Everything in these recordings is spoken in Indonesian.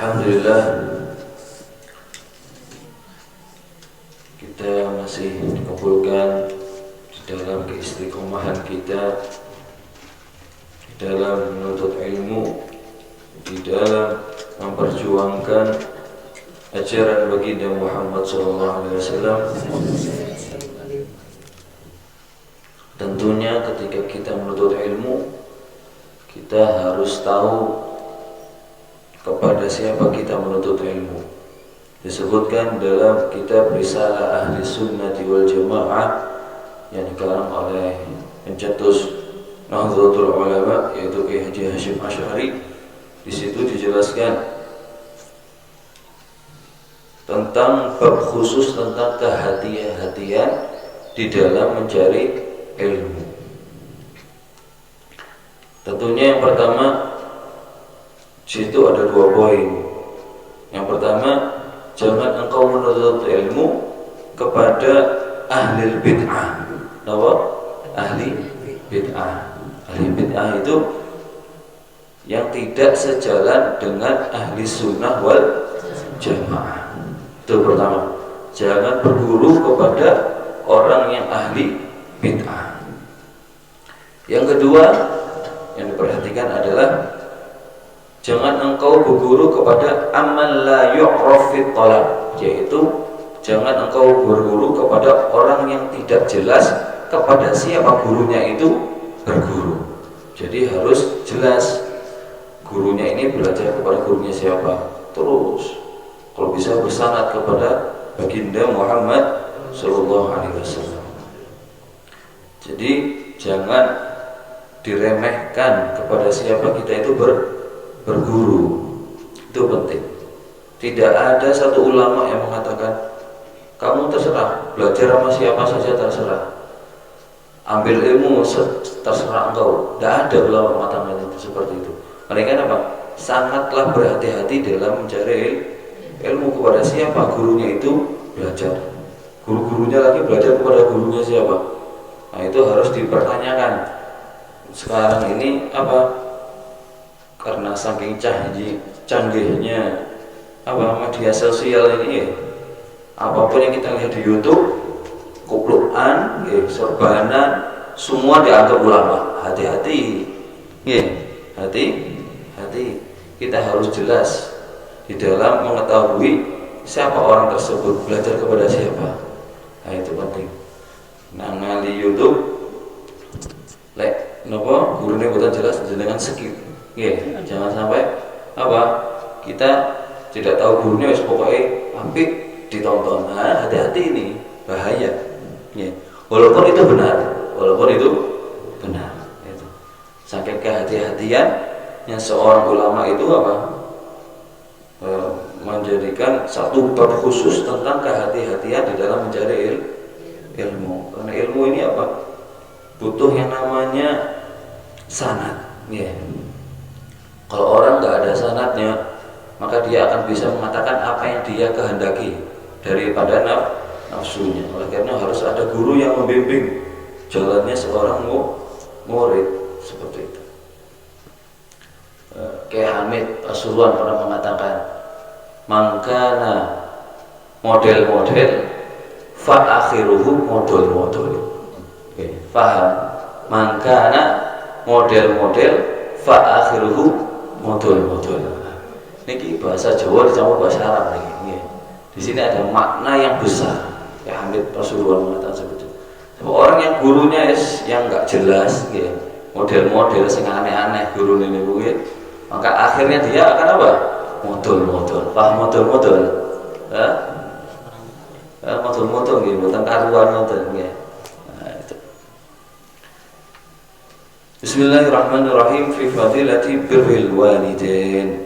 Alhamdulillah, kita masih dikumpulkan di dalam keistiqomahan kita, di dalam menuntut ilmu, di dalam memperjuangkan ajaran baginda Muhammad SAW. Tentunya ketika kita menuntut ilmu, kita harus tahu kepada siapa kita menuntut ilmu. Disebutkan dalam kitab Risalah Ahli Sunnati wal Jamaah yang dikarang oleh pencetus Nahdlatul Ulama, yaitu Kiai Haji Hasyim Asy'ari. Di situ dijelaskan tentang bab khusus tentang kehati-hatian di dalam mencari ilmu. Tentunya yang pertama, situ ada 2 poin. Yang pertama, jangan engkau menuntut ilmu kepada ahli bid'ah. Apa? Ahli bid'ah. Ahli bid'ah itu yang tidak sejalan dengan ahli sunnah wal jamaah. Itu pertama. Jangan berguru kepada orang yang ahli bid'ah. Yang kedua yang diperhatikan adalah jangan engkau berguru kepada amal la yu'raf fit talab, yaitu jangan engkau berguru kepada orang yang tidak jelas kepada siapa gurunya itu berguru. Jadi harus jelas gurunya ini belajar kepada gurunya siapa. Terus kalau bisa bersanad kepada baginda Muhammad sallallahu alaihi wasallam. Jadi jangan diremehkan kepada siapa kita itu berguru. Itu penting. Tidak ada satu ulama yang mengatakan kamu terserah belajar sama siapa saja, terserah ambil ilmu terserah engkau. Tidak ada ulama mengatakan itu seperti itu. Mereka apa? Sangatlah berhati-hati dalam mencari ilmu kepada siapa gurunya itu belajar. Guru-gurunya lagi belajar kepada gurunya siapa. Nah, itu harus dipertanyakan. Sekarang ini apa? Karena saking canggihnya media sosial ini, apapun yang kita lihat di YouTube, kuplukan, sorbanan, semua dianggap ulama. Hati-hati, hati-hati. Kita harus jelas di dalam mengetahui siapa orang tersebut, belajar kepada siapa. Nah, itu penting. Nah, ngali YouTube, nopo gurunya bukan jelas, dengan skip. Jangan sampai kita tidak tahu gurunya, pokoknya apik ditonton. Nah, hati-hati, ini bahaya. Walaupun itu benar, itu. Saking kehati-hatiannya seorang ulama itu menjadikan satu bab khusus tentang kehati-hatian di dalam mencari ilmu. Karena ilmu ini butuh yang namanya sanad. Kalau orang nggak ada sanadnya, maka dia akan bisa mengatakan apa yang dia kehendaki daripada nafsunya. Oleh karena harus ada guru yang membimbing jalannya seorang murid, seperti itu. Kiai Hamid Pasuruan pernah mengatakan, mangkana model-model fa akhiruhu model-model. Paham? Mangkana model-model fa akhiruhu model-model. Niki bahasa Jawa dicampur bahasa Arab niki. Di sini ada makna yang besar. Ya, Hamid Pasuruan mengatakan seperti itu. Orang yang gurunya yang nggak jelas, model-model sing aneh-aneh gurunya niku, maka akhirnya dia akan model-model. Paham model-model? Model-model nggih, mboten karuan model nggih. Bismillahirrahmanirrahim. Fi fadilati birril walidain.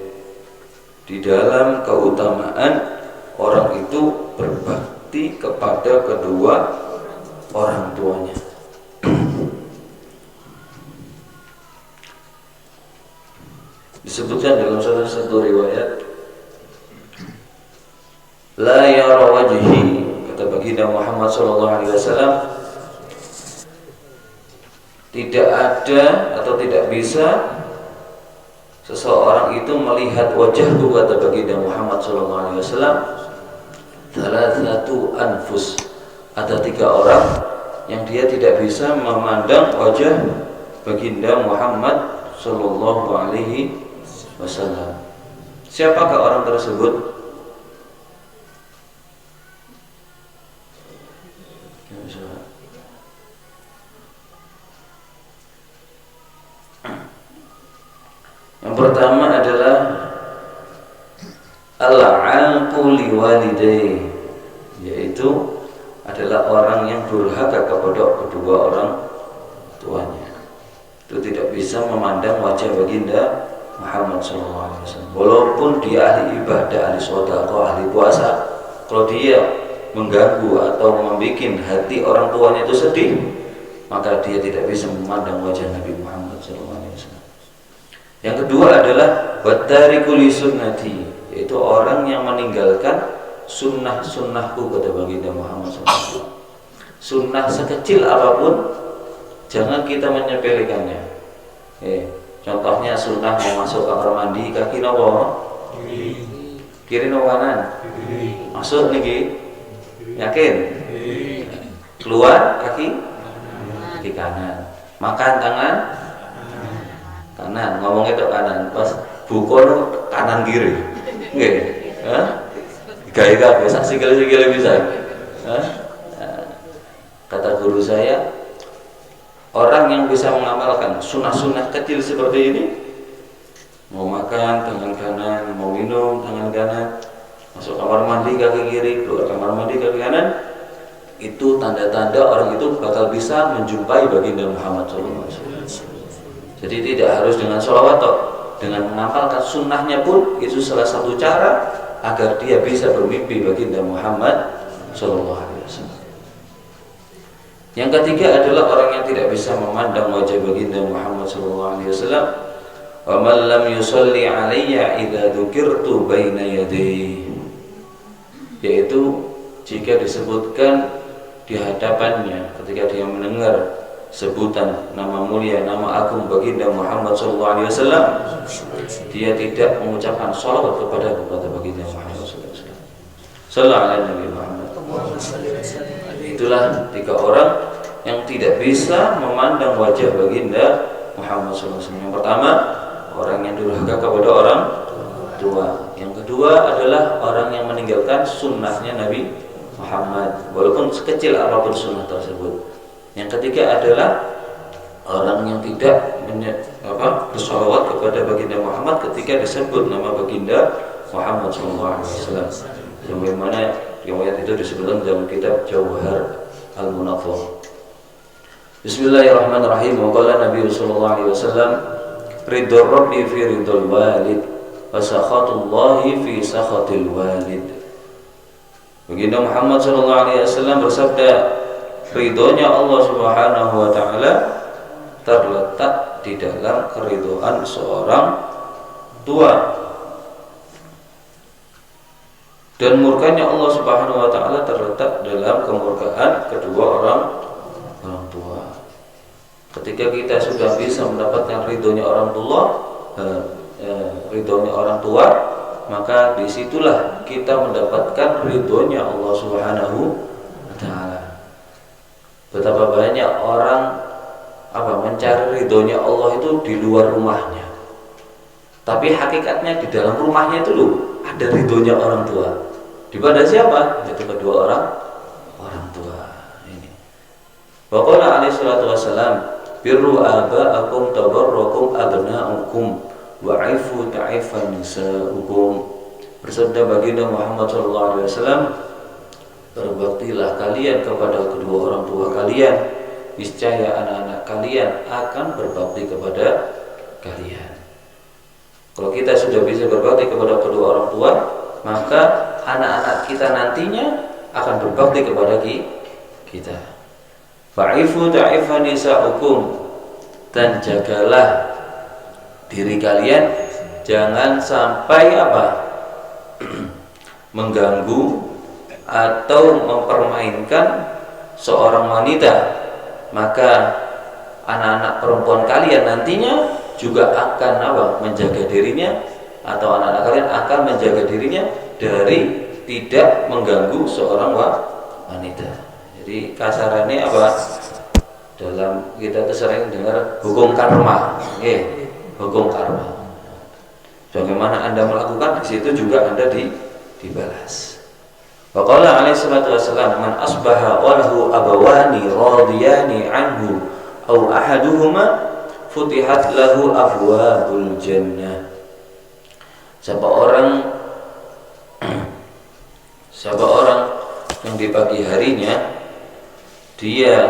Di dalam keutamaan orang itu berbakti kepada kedua orang tuanya. Disebutkan dalam salah satu riwayat, la yara wajhi, kata baginda Muhammad SAW, tidak ada atau tidak bisa seseorang itu melihat wajahku, kata baginda Muhammad SAW, thalathatu anfus, ada 3 orang yang dia tidak bisa memandang wajah baginda Muhammad SAW. Siapakah orang tersebut? Yang pertama adalah al-'aqu liwalidayhi, yaitu adalah orang yang durhaka kepada kedua orang tuanya. Itu tidak bisa memandang wajah baginda Muhammad SAW. Walaupun dia ahli ibadah, ahli sedekah, ahli puasa, kalau dia mengganggu atau membuat hati orang tuanya itu sedih, maka dia tidak bisa memandang wajah Nabi Muhammad SAW. Yang kedua adalah wattariku li sunnati, yaitu orang yang meninggalkan sunnah-sunnahku, kata baginda Muhammad SAW. Sunnah sekecil apapun jangan kita menyepelekannya. Contohnya sunnah mau masuk kamar mandi, kaki nopo kiri nopo kanan, masuk niki yakin, keluar kaki kanan, makan tangan kanan, ngomong itu kanan, pas buku kanan kiri, nggih, gaya bisa sikil-sikil bisa. Kata guru saya, orang yang bisa mengamalkan sunnah-sunnah kecil seperti ini, mau makan tangan kanan, mau minum tangan kanan, masuk kamar mandi kaki kiri, keluar kamar mandi kaki kanan, itu tanda-tanda orang itu bakal bisa menjumpai baginda Muhammad SAW. Jadi tidak harus dengan sholawat, dengan mengamalkan sunnahnya pun itu salah satu cara agar dia bisa bermimpi baginda Muhammad SAW. Yang ketiga adalah orang yang tidak bisa memandang wajah baginda Muhammad SAW. Wa man lam yusalli alayya idza dzukirtu baina yadayhi, yaitu jika disebutkan di hadapannya, ketika dia mendengar sebutan nama mulia, nama agung baginda Muhammad SAW, dia tidak mengucapkan sholawat kepada baginda Muhammad SAW. Sallallahu alaihi Muhammad. Itulah 3 orang yang tidak bisa memandang wajah baginda Muhammad SAW. Yang pertama, orang yang durhaka kepada orang tua. Yang kedua adalah orang yang meninggalkan sunnahnya Nabi Muhammad, walaupun sekecil apapun sunnah tersebut. Yang ketiga adalah orang yang tidak bersolawat kepada baginda Muhammad ketika disebut nama baginda Muhammad SAW. Sebagaimana riwayat itu disebutkan dalam kitab Jauhar Al-Munaththar. Bismillahirrahmanirrahim. Wa qala Nabi sallallahu alaihi wasallam, ridho rabbi fi ridhol walid wa sakhatullahi fi sakhatil walid. Baginda Muhammad sallallahu alaihi wasallam bersabda, ridhonya Allah Subhanahu wa taala terletak di dalam keridhaan seorang tua, dan murkanya Allah Subhanahu wa taala terletak dalam kemurkaan kedua orang tua. Ketika kita sudah bisa mendapatkan ridhonya orang tua, maka disitulah kita mendapatkan ridhonya Allah Subhanahu wa taala. Betapa banyak orang mencari ridhonya Allah itu di luar rumahnya, tapi hakikatnya di dalam rumahnya itu ada ridhonya orang tua. Kepada siapa? Yaitu kedua orang tua ini. Wa qala alaihi salatu wassalam, birru aba'akum tabarrakum abna'ukum wa'ifu ta'ifan nisa'ukum. Bersabda baginda Muhammad SAW, berbaktilah kalian kepada kedua orang tua kalian, niscaya anak-anak kalian akan berbakti kepada kalian. Kalau kita sudah bisa berbakti kepada kedua orang tua, maka anak-anak kita nantinya akan berbakti kepada kita. Fa'ifu ta'ifan nisa'ukum, dan jagalah diri kalian jangan sampai mengganggu atau mempermainkan seorang wanita. Maka anak-anak perempuan kalian nantinya juga akan menjaga dirinya, atau anak-anak kalian akan menjaga dirinya dari tidak mengganggu seorang wanita. Jadi kasarannya dalam kita itu sering dengar hukum karma, hukum karma. Bagaimana Anda melakukan, di situ juga Anda dibalas. Wa qala alaihi salatu wassalam, man asbaha wa lahu abawani radiyani anhu aw ahaduhuma futihat lahu abwabul jannah. Siapa orang yang di pagi harinya dia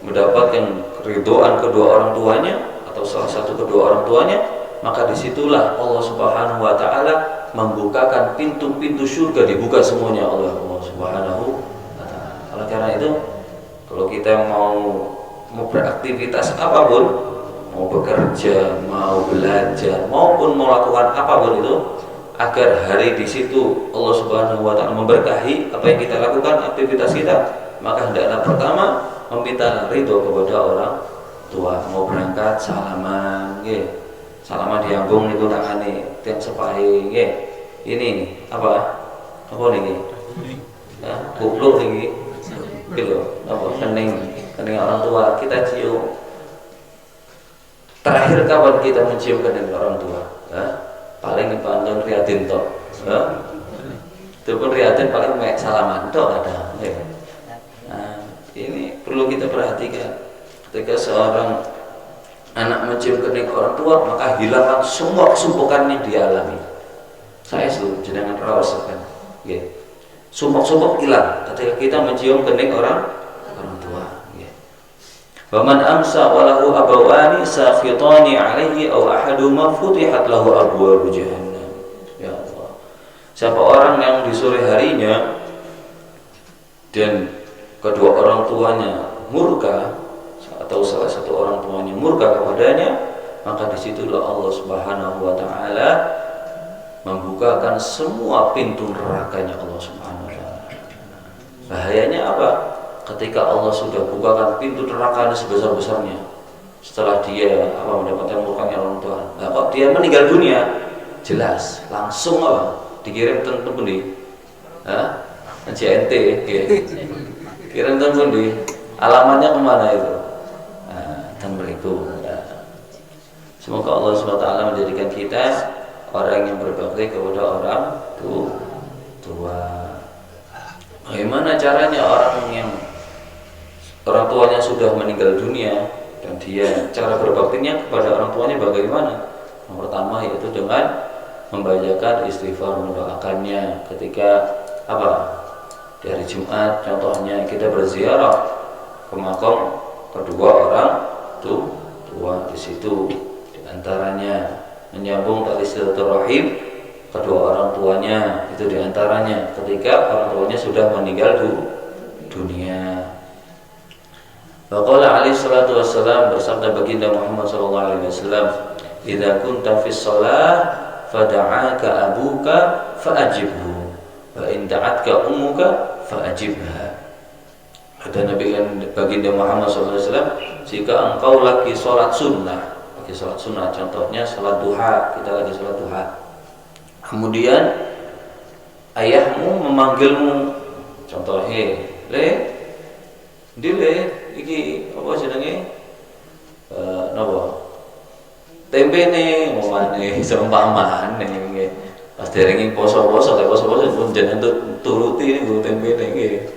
mendapatkan keridhaan kedua orang tuanya atau salah satu kedua orang tuanya, maka disitulah Allah Subhanahu wa Ta'ala membukakan pintu-pintu surga, dibuka semuanya oleh Allah Subhanahu wa Ta'ala. Oleh karena itu, kalau kita mau beraktivitas apapun, mau bekerja, mau belajar, maupun melakukan apapun itu, agar hari di situ Allah Subhanahu wa Ta'ala memberkahi apa yang kita lakukan, aktivitas kita, maka hendaklah pertama meminta ridho kepada orang tua. Mau berangkat salaman, salaman diambung niku tangane tiang sepahe nggih. Ini apa niki? Kupluk niki. Iki lho, kening orang tua kita cium. Terakhir kapan kita mencium kening orang tua? Paling pantun riatin tok. Itu pun riatin paling mek salaman tok ada. Ini perlu kita perhatikan. Ketika seorang anak mencium kening orang tua, maka hilangkan semua kesumpukan yang dia alami. Saya selalu jenengan rawasaken, sumpuk-sumpuk hilang ketika kita mencium kening orang tua. Wa man amsa wa lahu abawani sakhitani alaihi aw ahaduhuma futihat lahu abwabu jahannam. Ya Allah. Siapa orang yang di sore harinya dan kedua orang tuanya murka, atau salah satu orang tuanya murka kepadanya, maka disitulah Allah Subhanahu wa Ta'ala membukakan semua pintu nerakanya Allah Subhanahu wa Ta'ala. Bahayanya apa? Ketika Allah sudah bukakan pintu nerakanya sebesar-besarnya, setelah dia mendapatkan murkanya orang tua, nah kok dia meninggal dunia, jelas langsung dikirim tentu pundi, JNT, kirim tentu pundi, alamatnya kemana itu? Dan berikut. Semoga Allah SWT menjadikan kita orang yang berbakti kepada orang tua. Bagaimana caranya orang tuanya sudah meninggal dunia dan dia cara berbaktinya kepada orang tuanya bagaimana? Yang pertama yaitu dengan membacakan istighfar, mendoakannya ketika di hari Jumat contohnya kita berziarah ke makam kedua orang tua, di situ diantaranya menyambung tali silaturahim kedua orang tuanya, itu diantaranya ketika orang tuanya sudah meninggal dunia. Waqala alaihi salatu wassalam, bersabda baginda Muhammad sallallahu alaihi wasallam, idza kunta fis shalah fada'aka abuka fa'ajibhu wa in da'atka ummuka fa'ajibha. Kata Nabi baginda Muhammad sallallahu alaihi wasallam, jika engkau lagi sholat sunnah, contohnya sholat duha, kita lagi sholat duha, kemudian ayahmu memanggilmu, contohnya iki apa jenenge tempe nih momane seumpamane nggih pas derenge poso-poso pun jenengan turuti niku tempe nggih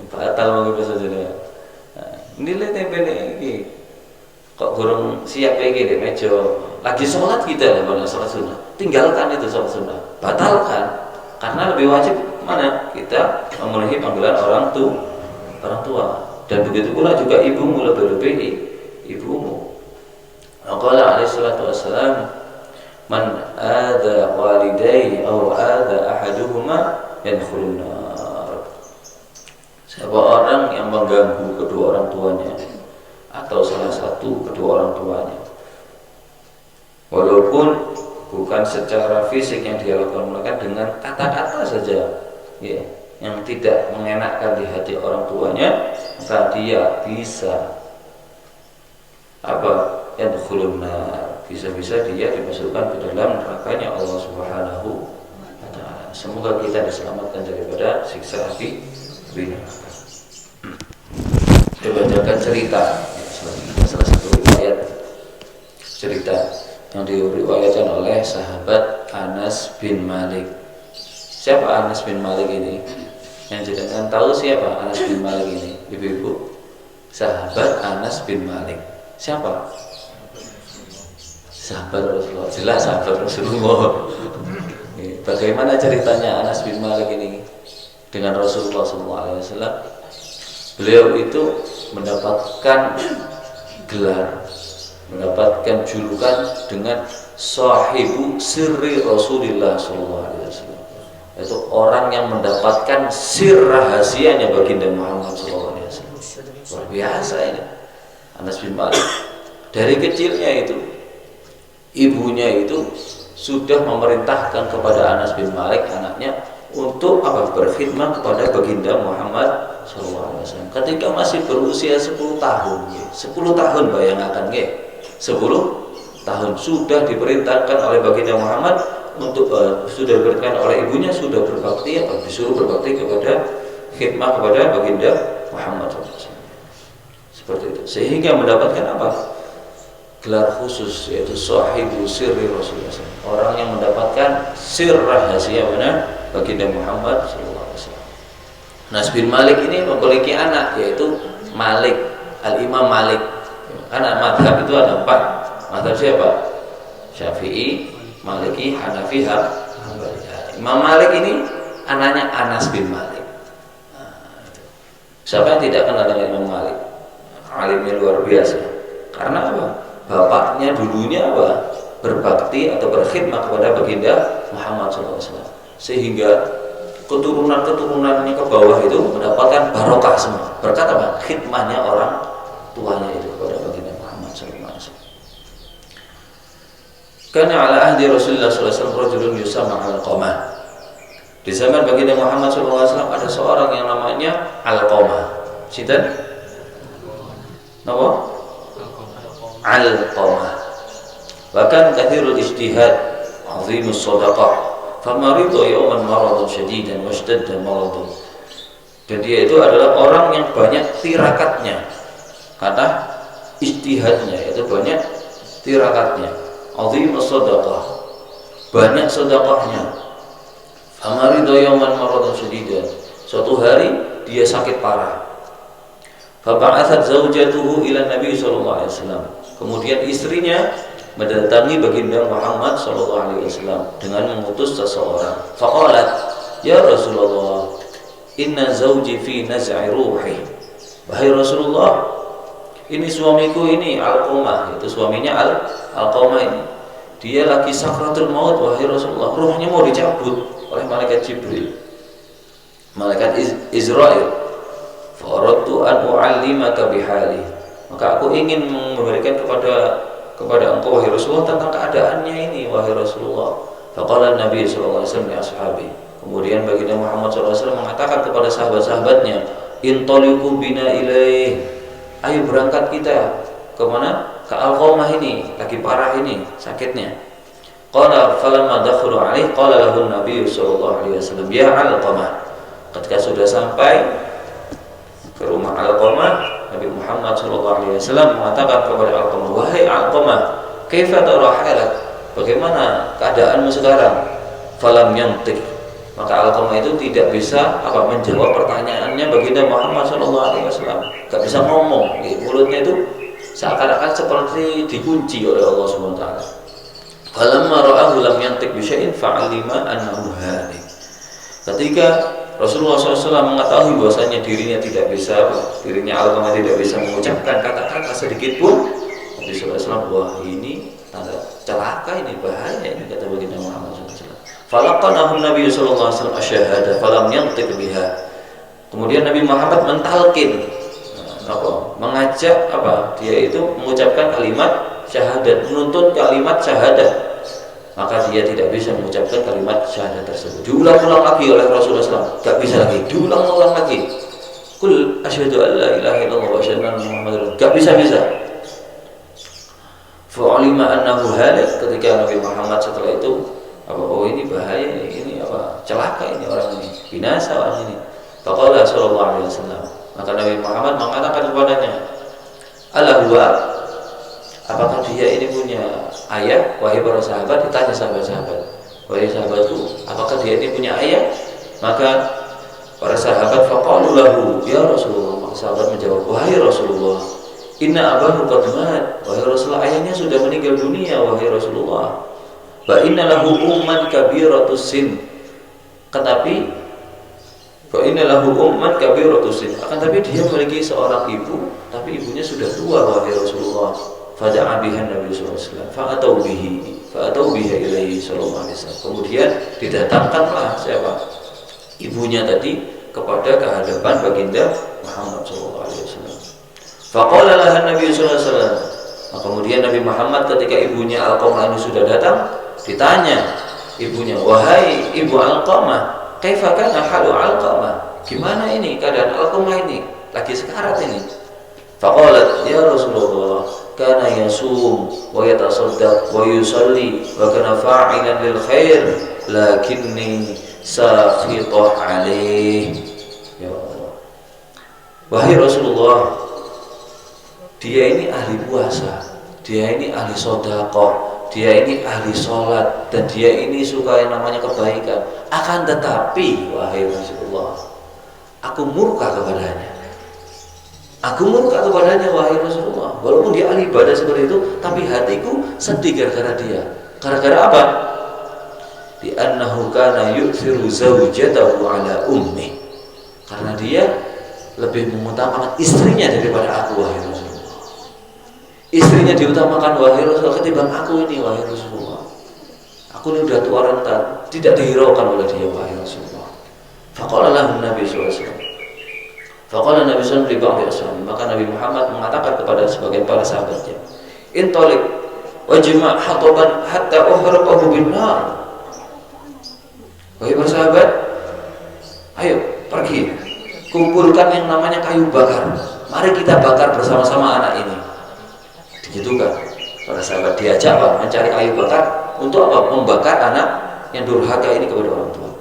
batal mangke poso jenengan. Nilai tempe iki kok kurang siap iki di meja lagi sholat kita sholat sunnah, tinggalkan itu sholat sunnah, batalkan, karena lebih wajib mana kita memenuhi panggilan orang tua. Dan begitu pula juga ibumu, lebih-lebih ibumu. Qala alaihi salatu wassalam, man adza walidayhi aw adza ahaduhuma yadkhulun nar. Siapa orang yang mengganggu kedua orang tuanya atau salah satu kedua orang tuanya, walaupun bukan secara fisik yang dia lakukan, melainkan dengan kata-kata saja, yang tidak mengenakkan di hati orang tuanya, maka dia bisa apa yadkhulun nar, bisa-bisa dia dimasukkan ke dalam nerakanya Allah Subhanahu wa taala. Semoga kita diselamatkan daripada siksa api neraka. Saya bacakan cerita salah satu riwayat cerita yang diriwayatkan oleh sahabat Anas bin Malik. Siapa Anas bin Malik ini? Yang jenengan tahu siapa Anas bin Malik ini, ibu-ibu? Sahabat Anas bin Malik. Siapa? Sahabat Rasulullah. Jelas sahabat Rasulullah. Bagaimana ceritanya Anas bin Malik ini dengan Rasulullah SAW? Beliau itu mendapatkan gelar, mendapatkan julukan dengan sahibu sirri Rasulullah SAW. Itu orang yang mendapatkan sir rahasianya baginda Muhammad SAW. Luar biasa ini Anas bin Malik. Dari kecilnya itu ibunya itu sudah memerintahkan kepada Anas bin Malik anaknya untuk apa? Berkhidmat kepada baginda Muhammad SAW. Ketika masih berusia 10 tahun, 10 tahun bayangkan 10 tahun sudah diperintahkan oleh baginda Muhammad untuk sudah diberikan oleh ibunya, sudah berbakti apa? Disuruh berbakti kepada khidmat kepada baginda Muhammad SAW. Seperti itu, sehingga mendapatkan apa? Gelar khusus, yaitu sahibu sirri Rasulullah SAW. Orang yang mendapatkan sir rahasia mana? Baginda Muhammad SAW. Anas bin Malik ini memiliki anak, yaitu Malik, Al-Imam Malik. Karena mazhab itu ada 4. Mazhab siapa? Syafi'i, Maliki, Hanafi, Hambali. Imam Malik ini anaknya Anas bin Malik. Siapa yang tidak kenal dengan Imam Malik? Alimnya luar biasa. Karena apa? Bapaknya dulunya apa? Berbakti atau berkhidmat kepada baginda Muhammad SAW. Sehingga keturunan-keturunannya ke bawah itu mendapatkan barokah semua. Berkat apa? Khidmatnya orang tuanya itu kepada baginda Muhammad SAW. Karena ala ahdi Rasulullah SAW rajulun yusama Alqamah. Di zaman baginda Muhammad SAW ada seorang yang namanya Alqamah. Sinten? Napa? Alqamah. Bahkan kathirul ijtihad, azimus sadaqah. Famarito yawman maradun syadidan washtadda maradun. Dan dia itu adalah orang yang banyak tirakatnya. Kata ijtihadnya itu banyak tirakatnya. Azimus sadaqah, banyak sedekahnya. Famarito yawman maradun syadidan. Suatu hari dia sakit parah. Faba'athat zaujatuhu ila Nabi sallallahu alaihi wasallam. Kemudian istrinya mendatangi baginda Muhammad SAW dengan mengutus seseorang. Faqalat, ya Rasulullah, inna zawji fi naz'i ruhi. Wahai Rasulullah, ini suamiku ini Alqamah, itu suaminya Alqamah ini. Dia lagi sakratul maut, wahai Rasulullah, ruhnya mau dicabut oleh malaikat Jibril, malaikat Israel. Faradtu an u'allimaka bihali. Maka aku ingin memberikan kepada engkau wahai Rasulullah tentang keadaannya ini wahai Rasulullah. Faqala Nabi sallallahu alaihi wasallam li ashabi. Kemudian baginda Muhammad sallallahu alaihi wasallam mengatakan kepada sahabat-sahabatnya, "Intaliqu bina ilaih." Ayo berangkat kita ke mana? Ke Alqamah ini, lagi parah ini sakitnya. Qala falamma dakhalu alaihi qala lahu Nabi sallallahu alaihi wasallam, "Ya Alqamah." Ketika sudah sampai ke rumah Alqamah, Nabi Muhammad SAW mengatakan kepada Alqamah, wahai Alqamah, kaifa tara halak? Bagaimana keadaanmu sekarang? Falam yantiq. Maka Alqamah itu tidak bisa menjawab pertanyaannya baginda Muhammad SAW. Gak bisa ngomong, mulutnya itu seakan-akan seperti dikunci oleh Allah SWT. Falamma ra'ahu lam yantiq bi syai'in fa'alima annahu halik. Ketika Rasulullah SAW mengetahui bahwasanya dirinya Alqamah tidak bisa mengucapkan kata-kata sedikit pun, Nabi SAW, wah ini tanda celaka, ini bahaya ini, kata baginda Muhammad SAW. Falaqanahu Nabi SAW asyhada falam yantiq biha. Kemudian Nabi Muhammad mentalkin, mengajak dia itu mengucapkan kalimat syahadat, menuntut kalimat syahadat. Maka dia tidak bisa mengucapkan kalimat syahadat tersebut. Diulang-ulang lagi oleh Rasulullah SAW, gak bisa lagi. Diulang-ulang lagi. Qul asyhadu an la ilaha illallah wa asyhadu anna Muhammadar, gak bisa. Fa'ulima annahu halik, ketika Nabi Muhammad setelah itu oh ini bahaya, ini celaka ini orang ini, binasa orang ini. Faqala sallallahu alaihi wasallam, maka Nabi Muhammad mengatakan kepadanya, ala huwa, apakah dia ini punya ayah? Wahai para sahabat, ditanya sahabat-sahabat, wahai sahabatku, apakah dia ini punya ayah? Maka para sahabat faqalu lahu ya Rasulullah, maka sahabat menjawab, wahai Rasulullah, inna abahu qad mat, wahai Rasulullah, ayahnya sudah meninggal dunia wahai Rasulullah. Wa inna lahu umman kabiratus sin, tetapi wa inna lahu umman kabiratus sin, akan tapi dia memiliki seorang ibu, tapi ibunya sudah tua wahai Rasulullah. Fada'a biha Nabi sallallahu alaihi wasallam fa'atau biha ilaihi sallallahu alaihi wasallam, kemudian didatangkanlah siapa? Ibunya tadi kepada kehadapan baginda Muhammad sallallahu alaihi wasallam. Faqala lahan Nabi sallallahu alaihi wasallam, maka kemudian Nabi Muhammad ketika ibunya Alqamah ini sudah datang, ditanya ibunya, wahai ibu Alqamah, kaifa kana halu Alqamah, gimana ini keadaan Alqamah ini, lagi sekarat ini. Faqalat ya Rasulullah, kana yasum wa yatasaddaq wa yusalli wa kana fa'ilan lil khair lakinni sakhitah alaih. Ya Allah, wahai Rasulullah, dia ini ahli puasa, dia ini ahli sedekah, dia ini ahli sholat, dan dia ini suka yang namanya kebaikan. Akan tetapi wahai Rasulullah, aku murka kepadanya. Aku murka kepadanya wahai Rasulullah. Walaupun dia ahli ibadah seperti itu, tapi hatiku sedih gara-gara dia. Gara-gara apa? Di annahu kana yu'thiru zawjatahu ala ummi, karena dia lebih mengutamakan istrinya daripada aku wahai Rasulullah. Istrinya diutamakan wahai Rasulullah ketimbang aku ini wahai Rasulullah. Aku ini udah tua renta, tidak dihiraukan oleh dia wahai Rasulullah. Faqala lahu Nabi sallallahu alaihi wasallam, faqala Nabi sallallahu alaihi wasallam, maka Nabi Muhammad mengatakan kepada sebagian para sahabatnya, intalik wajma' hataban hatta uhraqahu bin nar. Wahai para sahabat, ayo pergi, kumpulkan yang namanya kayu bakar, mari kita bakar bersama-sama anak ini. Digitukan para sahabat diajak mencari kayu bakar untuk apa? Membakar anak yang durhaka ini kepada orang tua.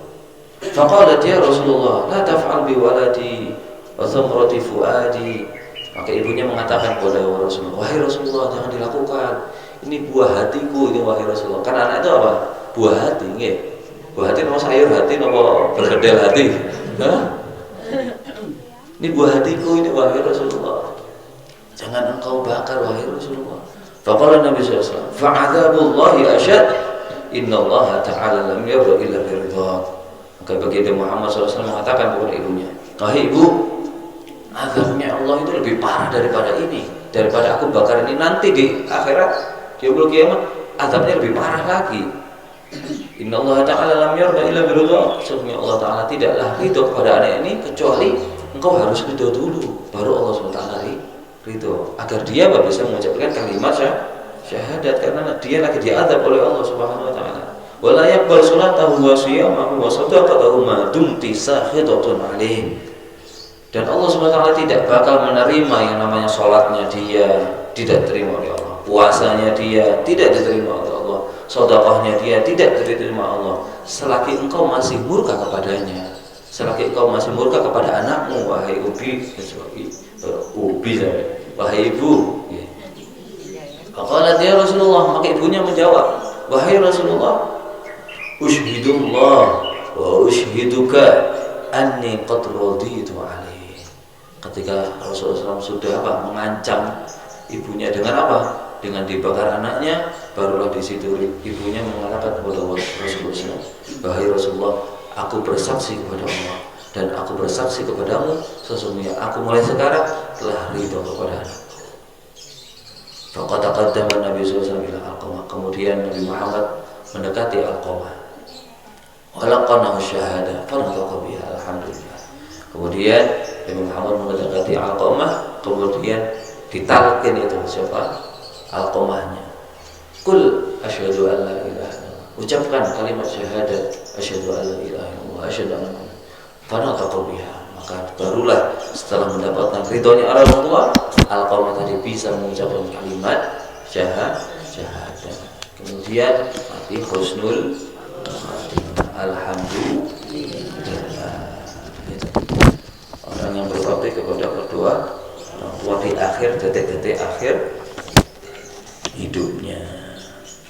Faqalat ya Rasulullah, la taf'al bi waladi wa thamrati fuadi. Maka ibunya mengatakan kepada Rasulullah, wahai Rasulullah, jangan dilakukan. Ini buah hatiku ini wahai Rasulullah. Karena anak itu apa? Buah hati, nggih. Buah hati nama sayur hati nama berkedel hati. Hah? Ini buah hatiku ini wahai Rasulullah. Jangan engkau bakar wahai Rasulullah. Faqala Nabi sallallahu alaihi wasallam, fa'adzabullahi asyad, innallaha ta'ala lam yarda illa biridha. Maka baginda Muhammad sallallahu alaihi wasallam mengatakan kepada ibunya, wahai ibu, azabnya Allah itu lebih parah daripada ini, daripada aku bakar ini. Nanti di akhirat, di yaumul kiamat, azabnya lebih parah lagi. Innallaha ta'ala lam yarda illa biridha. Sesungguhnya Allah Ta'ala tidaklah ridho kepada anak ini kecuali engkau harus ridho dulu, baru Allah SWT ridho, agar dia bisa mengucapkan kalimat syahadat, karena dia lagi diazab oleh Allah Subhanahu wa taala. Wala yaqbal salatahu wa siyamahu wa sadaqatahu ma dumti sakhitatun alaih. Dan Allah Subhanahu wa taala tidak bakal menerima yang namanya salatnya dia, tidak diterima oleh Allah. Puasanya dia tidak diterima oleh Allah. Sedekahnya dia tidak diterima Allah. Selagi engkau masih murka kepadanya, selagi engkau masih murka kepada anakmu wahai wahai ibu. Faqalat ya Rasulullah, maka ibunya menjawab, wahai Rasulullah, ushhidullah wa ushhiduka anni qad raditu alaih. Ketika Rasulullah SAW sudah mengancam ibunya dengan apa? Dengan dibakar anaknya, barulah di situ ibunya mengatakan kepada Rasulullah SAW, wahai Rasulullah, aku bersaksi kepada Allah dan aku bersaksi kepadamu, sesungguhnya aku mulai sekarang telah ridho kepada anakku. Faqad taqaddama Nabi sallallahu alaihi wasallam, kemudian Nabi Muhammad mendekati Alqamah. Walaqanahu syahada fanataqa biha, alhamdulillah. Kemudian Nabi Muhammad mendekati Alqamah, kemudian ditalqin itu siapa? Alqamahnya. Qul asyhadu an la ilaha illallah. Ucapkan kalimat syahadat asyhadu an la ilaha illallah asyhadu anna Muhammadan. Fanataqa biha. Maka barulah setelah mendapatkan ridhonya orang tua, Alqamah tadi bisa mengucapkan kalimat syahadah. Kemudian mati husnul khatimah. Alhamdulillah. Orang yang berbakti kepada kedua orang tua di akhir detik-detik akhir hidupnya.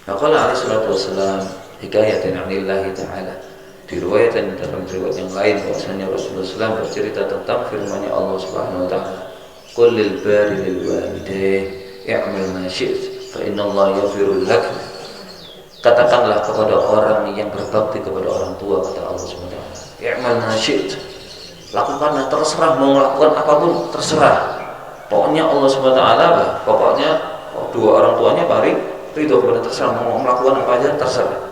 Maka alaihi salatu wassalam hikayatan anillahi ta'ala, diriwayatkan dalam riwayat yang lain bahwasanya Rasulullah SAW bercerita tentang firman-Nya Allah Subhanahu wa taala, "Qul lil bari lil walidayhi i'mal ma syi'ta fa inna Allah yaghfiru lak." Katakanlah kepada orang yang berbakti kepada orang tua, kata Allah Subhanahu wa taala, "I'mal ma syi'ta." Lakukanlah, terserah, mau melakukan apapun terserah. Pokoknya Allah Subhanahu wa taala, pokoknya dua orang tuanya paling ridho kepada, terserah mau melakukan apa aja terserah.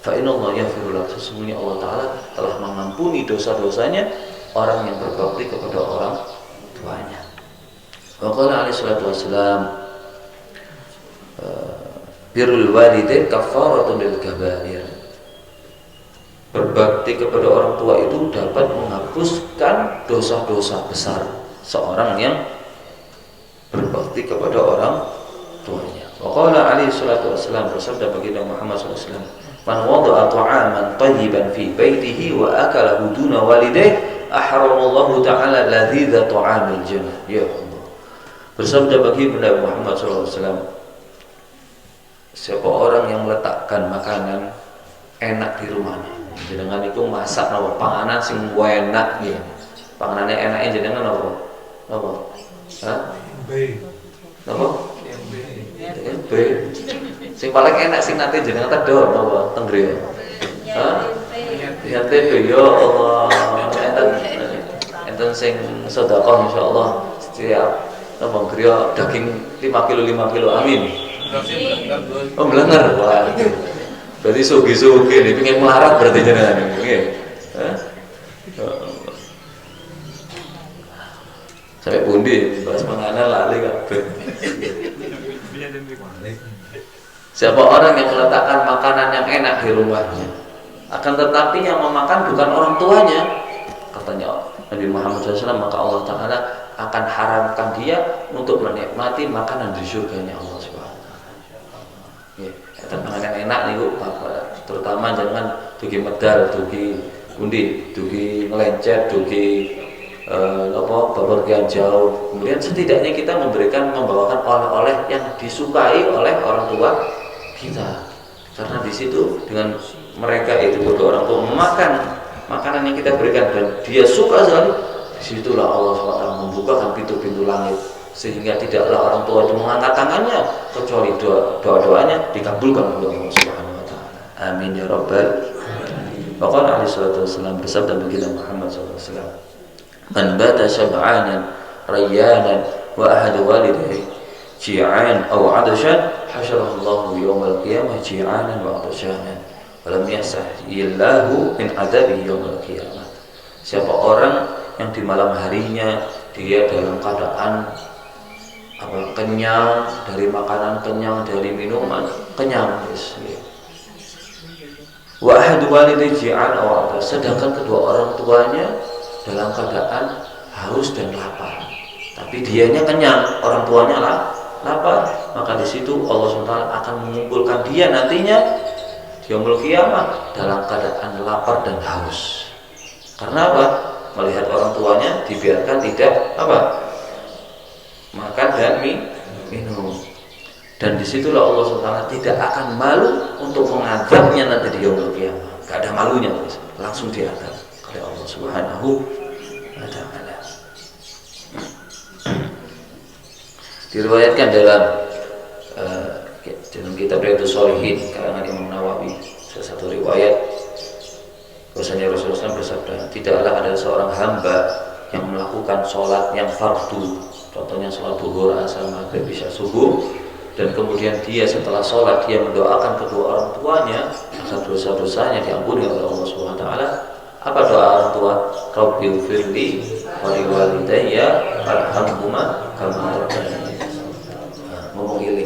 Fa innallaha yaghfiru lak, sesungguhnya Allah taala telah mengampuni dosa-dosanya orang yang berbakti kepada orang tuanya. Wa qala alaihi salatu wassalam, birrul walidain kafaratun lil kabair. Berbakti kepada orang tua itu dapat menghapuskan dosa-dosa besar seorang yang berbakti kepada orang tuanya. Wa qala alaihi salatu wassalam, bersabda baginda Muhammad sallallahu alaihi wasallam, "Man wada'a ta'aman tayyiban fi baitihi wa akalahu duna walidayhi ahramallahu ta'ala ladhidha ta'amil jannah." Ya Allah. Bersabda baginda Muhammad sallallahu alaihi wasallam, siapa orang yang meletakkan makanan enak di rumahnya, jenengan itu masak napa panganan sing enak nggih. Panganane enake jenengan napa? Napa? Hah? Napa? B. Sing paling enak sing nanti jenengan tedor napa? Tenggriya. Hah? Ya tempe ya Allah. Enten sing sedekah insyaallah setiap napa griya daging 5 kilo 5 kilo amin. Oh melenger. Wah. Berarti sugi-sugi nih, pengen melarat berarti jenengan nggih. Sampai pundi bahas mengenal lali kabeh. Siapa orang yang meletakkan makanan yang enak di rumahnya, akan tetapi yang memakan bukan orang tuanya, katanya Nabi Muhammad SAW, maka Allah Ta'ala akan haramkan dia untuk menikmati makanan di surganya Allah Subhanahu wa taala. Makanan enak niku terutama jangan dugi medal, dugi undi, dugi ngelencet, dugi bepergian jauh. Kemudian setidaknya kita membawakan oleh-oleh yang disukai oleh orang tua kita, karena di situ dengan mereka itu kedua orang tua memakan makanan yang kita berikan dan dia suka sekali, disitulah Allah SWT membukakan pintu-pintu langit sehingga tidaklah orang tua itu mengangkat tangannya kecuali doa-doanya dikabulkan oleh Allah Subhanahu wa taala. Amin ya rabbal alamin. Qala alaihi salatu wasallam, bersabda baginda Muhammad sallallahu alaihi wasallam, "Man bata syab'anan rayyanan wa ahadu walidayhi ji'an aw 'adashan hasyarahu Allahu yawmal qiyamah ji'anan wa 'adashanan wa lam yasahillahu min 'adabi yawmal qiyamah." Siapa orang yang di malam harinya dia dalam keadaan kenyang dari makanan, kenyang dari minuman, kenyang wa ahadu walidayhi ji'an aw 'adashan, sedangkan kedua orang tuanya dalam keadaan haus dan lapar, tapi dianya kenyang, orang tuanya lapar, maka di situ Allah SWT akan mengumpulkan dia nantinya di yaumul qiyamah dalam keadaan lapar dan haus. Karena apa? Melihat orang tuanya dibiarkan tidak makan dan minum, dan disitulah Allah SWT tidak akan malu untuk mengadabnya nanti di yaumul qiyamah. Gak ada malunya, langsung diadab oleh Allah Subhanahu wa taala. Diriwayatkan dalam kitab Riyadhus Shalihin karangan Imam Nawawi, salah satu riwayat bahwasanya Rasulullah SAW bersabda, tidaklah ada seorang hamba yang melakukan sholat yang fardu, contohnya sholat zuhur, asar, maghrib, isya, subuh, dan kemudian dia setelah sholat dia mendoakan kedua orang tuanya agar dosa-dosanya diampuni oleh Allah Subhanahu wa taala. Apa doa orang tua? Rabbighfirli wa liwalidayya warhamhuma kama rabbayani. Ngomong ini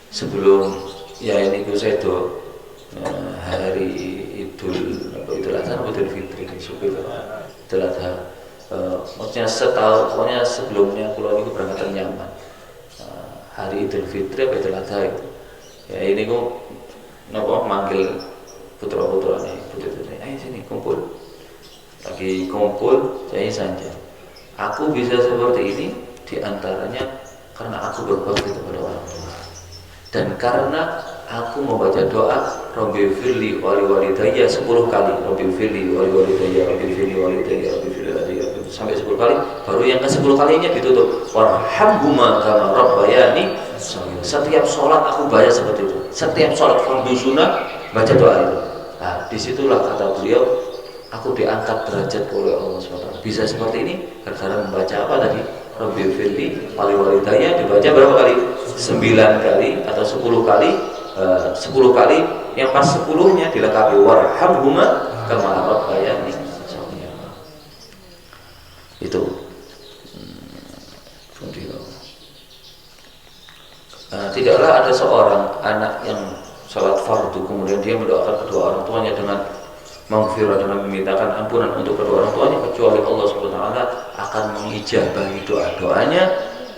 sebelum ini sedo hari Idul Adha atau Idul Fitri, Idul Adha. Maksudnya setahun, pokoknya sebelumnya kalau ini berangkatan nyaman. Hari Idul Fitri atau Idul Adha itu Ya ini kok napa manggil putra-putrane, putri-putri, ayo sini kumpul. Lagi kumpul, saya saja. Aku bisa seperti ini diantaranya karena aku berbakti kepada orang tua. Dan karena aku membaca doa Rabbi firli wali walidayya 10 kali, Rabbi firli wali walidayya, Rabbi firli walidayya, Rabbi firli walidayya, sampai 10 kali. Baru yang ke 10 kalinya ditutup warhamhuma kama rabbayani. Setiap sholat aku baca seperti itu. Setiap sholat fardu sunnah baca doa itu. Nah, disitulah kata beliau, aku diangkat derajat oleh Allah SWT. Bisa seperti ini karena membaca apa tadi? Rabbi firli wali walidayya dibaca berapa kali? 9 kali atau 10 kali. 10 kali, yang pas 10-nya dilengkapi warhamhuma kama rabbayani shaghira. Itu tidaklah ada seorang anak yang sholat fardu kemudian dia mendoakan kedua orang tuanya dengan maghfirah, dengan memintakan ampunan untuk kedua orang tuanya, kecuali Allah SWT akan mengijabahi doa-doanya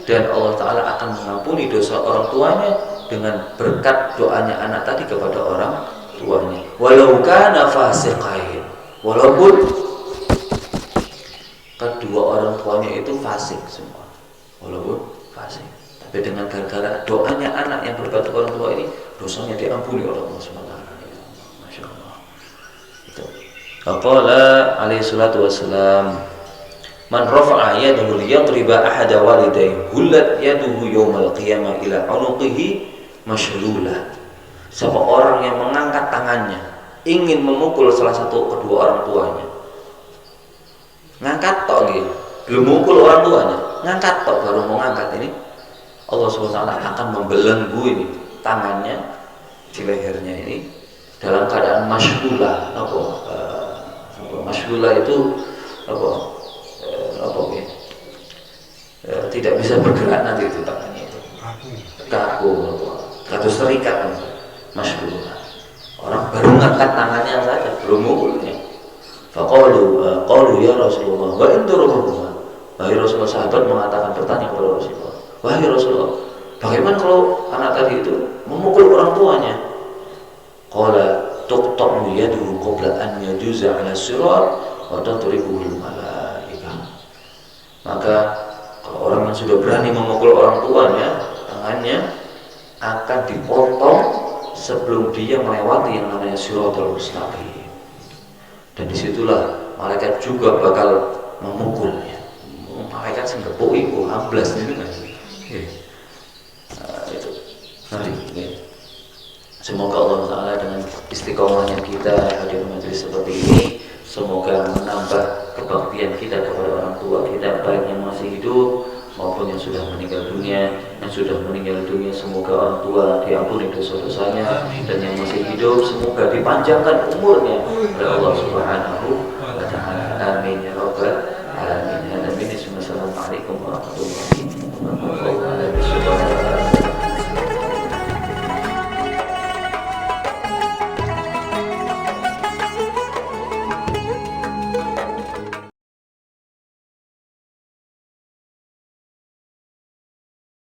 dan Allah Ta'ala akan mengampuni dosa orang tuanya dengan berkat doanya anak tadi kepada orang tuanya. Walau kana fasiqain, walaupun kedua orang tuanya itu fasik semua, walaupun fasik, tapi dengan gara-gara doanya anak yang berkat orang tua ini, dosanya diampuni oleh Allah SWT. Masya Allah. Itu. Faqala alaihi salatu wassalam, man rafa'a yadahu liyadriba ahada walidayhi hullat yaduhu yawmal qiyamah ila unuqihi masylulah. Siapa orang yang mengangkat tangannya ingin memukul salah satu kedua orang tuanya, ngangkat tok gitu, belum mukul orang tuanya, ngangkat tok, baru mau ngangkat ini, Allah SWT akan membelenggu ini tangannya di lehernya ini dalam keadaan masylulah. Masylulah itu tidak bisa bergerak nanti itu tangannya itu kaku terikat masylulah. Orang baru ngangkat tangannya saja, belum mukulnya. Qalu ya Rasulullah wa in darabahuma. Wahai Rasulullah, sahabat mengatakan, bertanya kepada Rasulullah, wahai Rasulullah, bagaimana kalau anak tadi itu memukul orang tuanya? Qala tuqta'u yaduhu qabla an yajuza 'ala sirat wa tadribuhu al-malaikah. Maka kalau orang yang sudah berani memukul orang tuanya, tangannya akan dipotong sebelum dia melewati yang namanya siratal mustaqim. Dan disitulah malaikat juga bakal memukulnya. Malaikat senggepui, amblas ini kan. Itu. Semoga Allah Ta'ala dengan istiqomahnya kita hadir majelis seperti ini, semoga menambah kebaktian kita kepada orang tua kita, baik yang masih hidup maupun yang sudah meninggal dunia. Yang sudah meninggal dunia semoga orang tua diampuni dosa-dosanya, dan yang masih hidup semoga dipanjangkan umurnya oleh Allah Subhanahu wa Ta'ala. Amin ya rabbal